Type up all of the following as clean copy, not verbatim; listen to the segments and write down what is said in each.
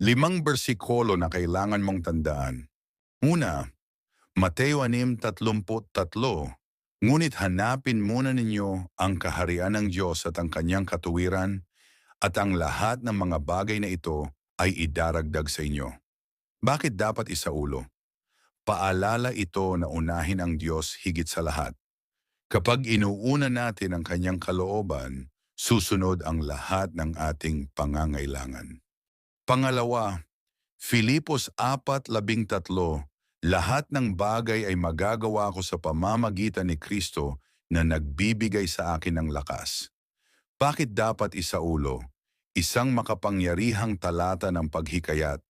Limang bersikulo na kailangan mong tandaan. Una, Mateo 6:33. Ngunit hanapin muna ninyo ang kaharian ng Diyos at ang kanyang katuwiran, at ang lahat ng mga bagay na ito ay idaragdag sa inyo. Bakit dapat isaulo? Paalala ito na unahin ang Diyos higit sa lahat. Kapag inuuna natin ang kanyang kalooban, susunod ang lahat ng ating pangangailangan. Pangalawa, Filipos 4:13, lahat ng bagay ay magagawa ko sa pamamagitan ni Kristo na nagbibigay sa akin ng lakas. Bakit dapat isaulo? Isang makapangyarihang talata ng paghikayat.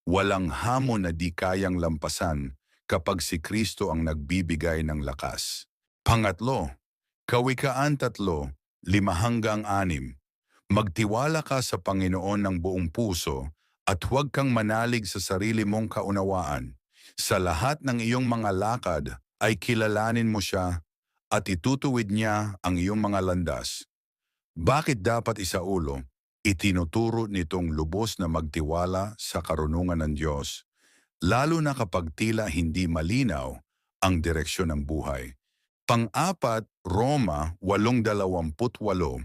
Walang hamon na di kayang lampasan kapag si Kristo ang nagbibigay ng lakas. Pangatlo, Kawikaan 3:5-6. Magtiwala ka sa Panginoon ng buong puso at huwag kang manalig sa sarili mong kaunawaan. Sa lahat ng iyong mga lakad ay kilalanin mo siya at itutuwid niya ang iyong mga landas. Bakit dapat isaulo? Itinuturo nitong lubos na magtiwala sa karunungan ng Diyos, lalo na kapag tila hindi malinaw ang direksyon ng buhay. Pang-apat, Roma 8:28,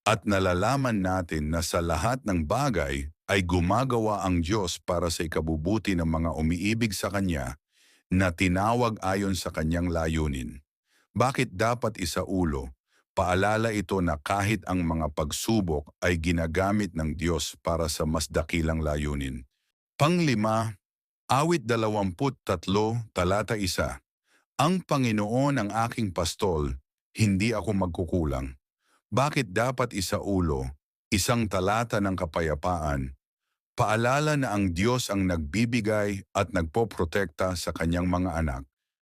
at nalalaman natin na sa lahat ng bagay ay gumagawa ang Diyos para sa ikabubuti ng mga umiibig sa Kanya na tinawag ayon sa Kanyang layunin. Bakit dapat isaulo? Paalala ito na kahit ang mga pagsubok ay ginagamit ng Diyos para sa mas dakilang layunin. Panglima, Awit 23, talata 1. Ang Panginoon ang aking pastol, hindi ako magkukulang. Bakit dapat isaulo? Isang talata ng kapayapaan. Paalala na ang Diyos ang nagbibigay at nagpoprotekta sa kanyang mga anak,